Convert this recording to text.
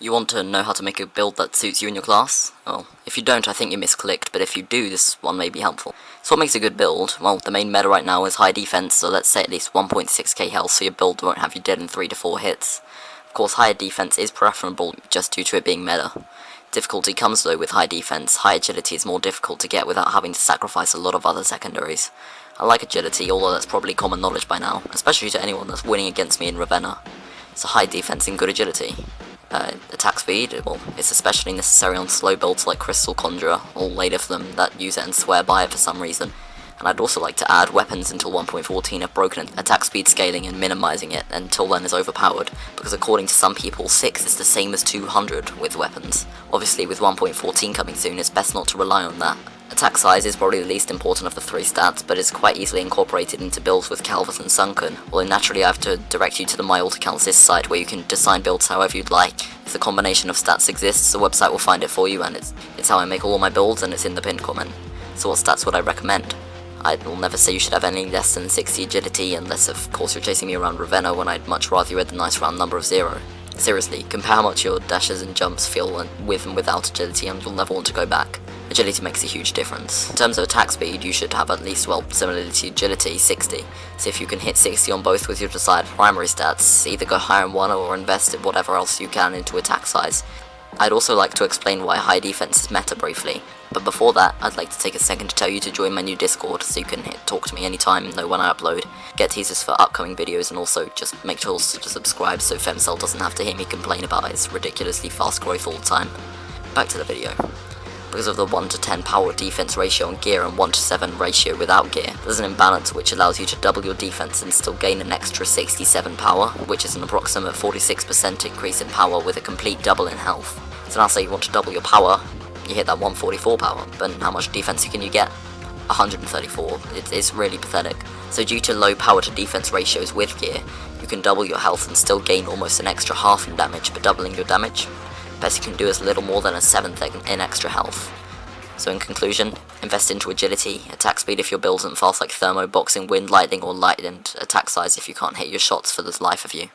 You want to know how to make a build that suits you and your class? Well, if you don't, I think you misclicked, but if you do, this one may be helpful. So what makes a good build? Well, the main meta right now is high defense, so let's say at least 1.6k health, so your build won't have you dead in 3 to 4 hits. Of course, higher defense is preferable just due to it being meta. Difficulty comes though with high defense. High agility is more difficult to get without having to sacrifice a lot of other secondaries. I like agility, although that's probably common knowledge by now, especially to anyone that's winning against me in Ravenna. So high defense and good agility. Attack speed, well, it's especially necessary on slow builds like Crystal Conjurer, or later for them that use it and swear by it for some reason. And I'd also like to add weapons until 1.14 have broken attack speed scaling and minimizing it until then is overpowered, because according to some people 6 is the same as 200 with weapons. Obviously with 1.14 coming soon, it's best not to rely on that. Attack size is probably the least important of the 3 stats, but is quite easily incorporated into builds with Calvus and Sunken, although naturally I have to direct you to the My Alt Accounts this site where you can design builds however you'd like. If the combination of stats exists, the website will find it for you, and it's how I make all my builds, and it's in the pinned comment. So what stats would I recommend? I will never say you should have any less than 60 agility, unless of course you're chasing me around Ravenna when I'd much rather you had the nice round number of 0. Seriously, compare how much your dashes and jumps feel with and without agility and you'll never want to go back. Agility makes a huge difference. In terms of attack speed, you should have at least, well, similarly to agility, 60. So if you can hit 60 on both with your desired primary stats, either go higher in one or invest in whatever else you can into attack size. I'd also like to explain why high defense is meta briefly, but before that, I'd like to take a second to tell you to join my new Discord so you can talk to me anytime, know when I upload, get teasers for upcoming videos, and also just make sure to subscribe so Femcell doesn't have to hear me complain about its ridiculously fast growth all the time. Back to the video. Because of the 1 to 10 power defense ratio on gear and 1 to 7 ratio without gear, there's an imbalance which allows you to double your defense and still gain an extra 67 power, which is an approximate 46% increase in power with a complete double in health. So now say you want to double your power, you hit that 144 power, but how much defense can you get? 134. It's really pathetic. So due to low power to defense ratios with gear, you can double your health and still gain almost an extra half in damage by doubling your damage. Best you can do is little more than a 1/7 in extra health. So in conclusion, invest into agility, attack speed if your build isn't fast like thermo, boxing, wind, lightning, or light, and attack size if you can't hit your shots for the life of you.